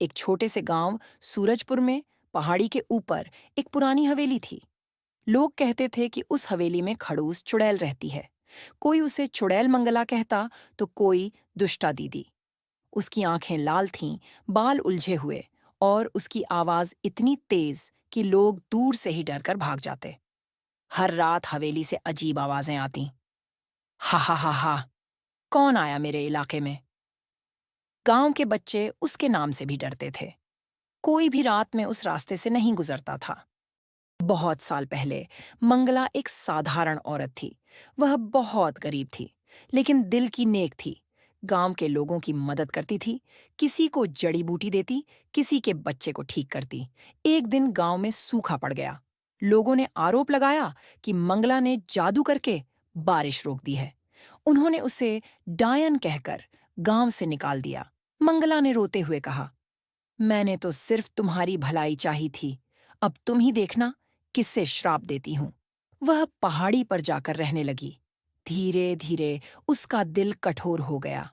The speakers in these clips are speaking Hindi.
एक छोटे से गांव सूरजपुर में पहाड़ी के ऊपर एक पुरानी हवेली थी। लोग कहते थे कि उस हवेली में खड़ूस चुड़ैल रहती है। कोई उसे चुड़ैल मंगला कहता तो कोई दुष्टा दीदी। उसकी आंखें लाल थीं, बाल उलझे हुए, और उसकी आवाज इतनी तेज कि लोग दूर से ही डरकर भाग जाते। हर रात हवेली से अजीब आवाजें आती। हा हा हा हा, कौन आया मेरे इलाके में? गांव के बच्चे उसके नाम से भी डरते थे। कोई भी रात में उस रास्ते से नहीं गुजरता था। बहुत साल पहले मंगला एक साधारण औरत थी। वह बहुत गरीब थी, लेकिन दिल की नेक थी। गांव के लोगों की मदद करती थी, किसी को जड़ी बूटी देती, किसी के बच्चे को ठीक करती। एक दिन गांव में सूखा पड़ गया। लोगों ने आरोप लगाया कि मंगला ने जादू करके बारिश रोक दी है। उन्होंने उसे डायन कहकर गांव से निकाल दिया। मंगला ने रोते हुए कहा, मैंने तो सिर्फ तुम्हारी भलाई चाही थी। अब तुम ही देखना किससे श्राप देती हूं। वह पहाड़ी पर जाकर रहने लगी। धीरे धीरे उसका दिल कठोर हो गया।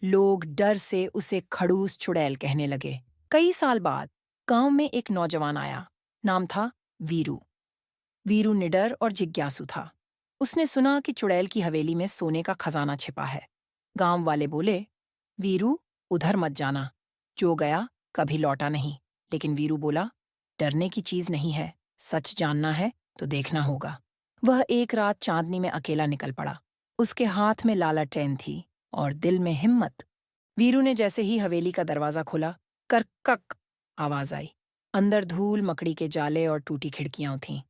लोग डर से उसे खड़ूस चुड़ैल कहने लगे। कई साल बाद गांव में एक नौजवान आया। नाम था वीरू। वीरू निडर और जिज्ञासु था। उसने सुना कि चुड़ैल की हवेली में सोने का खजाना छिपा है। गांव वाले बोले, वीरू, उधर मत जाना। जो गया कभी लौटा नहीं। लेकिन वीरू बोला, डरने की चीज नहीं है, सच जानना है तो देखना होगा। वह एक रात चांदनी में अकेला निकल पड़ा। उसके हाथ में लालटेन थी और दिल में हिम्मत। वीरू ने जैसे ही हवेली का दरवाजा खोला, कर कक आवाज आई। अंदर धूल, मकड़ी के जाले और टूटी खिड़कियां थीं।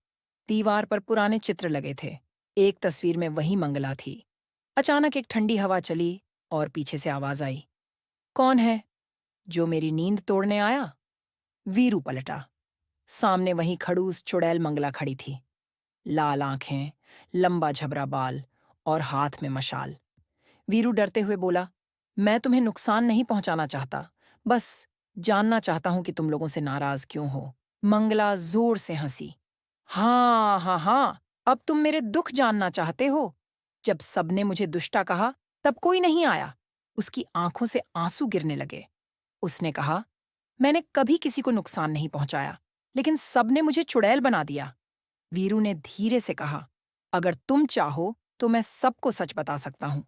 दीवार पर पुराने चित्र लगे थे। एक तस्वीर में वही मंगला थी। अचानक एक ठंडी हवा चली और पीछे से आवाज आई, कौन है जो मेरी नींद तोड़ने आया? वीरू पलटा। सामने वही खड़ूस चुड़ैल मंगला खड़ी थी। लाल आंखें, लंबा झबरा बाल और हाथ में मशाल। वीरू डरते हुए बोला, मैं तुम्हें नुकसान नहीं पहुंचाना चाहता, बस जानना चाहता हूं कि तुम लोगों से नाराज क्यों हो। मंगला जोर से हंसी। हाँ हाँ हाँ, अब तुम मेरे दुख जानना चाहते हो। जब सबने मुझे दुष्टा कहा तब कोई नहीं आया। उसकी आंखों से आंसू गिरने लगे। उसने कहा, मैंने कभी किसी को नुकसान नहीं पहुंचाया, लेकिन सबने मुझे चुड़ैल बना दिया। वीरू ने धीरे से कहा, अगर तुम चाहो तो मैं सबको सच बता सकता हूं।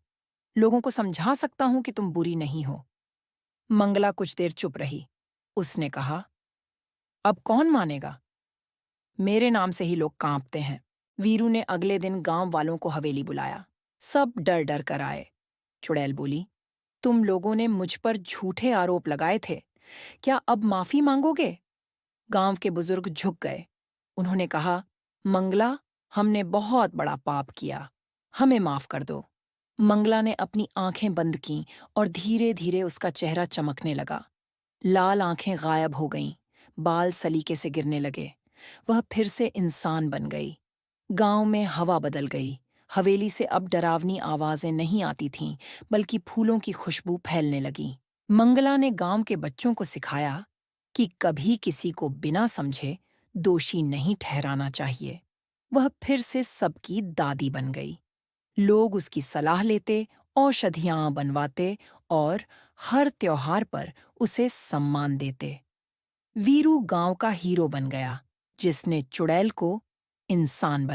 लोगों को समझा सकता हूं कि तुम बुरी नहीं हो। मंगला कुछ देर चुप रही। उसने कहा, अब कौन मानेगा? मेरे नाम से ही लोग कांपते हैं। वीरू ने अगले दिन गांव वालों को हवेली बुलाया। सब डर डर कर आए। चुड़ैल बोली, तुम लोगों ने मुझ पर झूठे आरोप लगाए थे, क्या अब माफी मांगोगे? गांव के बुजुर्ग झुक गए। उन्होंने कहा, मंगला, हमने बहुत बड़ा पाप किया, हमें माफ कर दो। मंगला ने अपनी आंखें बंद कीं और धीरे धीरे उसका चेहरा चमकने लगा। लाल आंखें गायब हो गईं, बाल सलीके से गिरने लगे। वह फिर से इंसान बन गई। गांव में हवा बदल गई। हवेली से अब डरावनी आवाजें नहीं आती थीं, बल्कि फूलों की खुशबू फैलने लगी। मंगला ने गांव के बच्चों को सिखाया कि कभी किसी को बिना समझे दोषी नहीं ठहराना चाहिए। वह फिर से सबकी दादी बन गई। लोग उसकी सलाह लेते, औषधियां बनवाते और हर त्योहार पर उसे सम्मान देते। वीरू गांव का हीरो बन गया, जिसने चुड़ैल को इंसान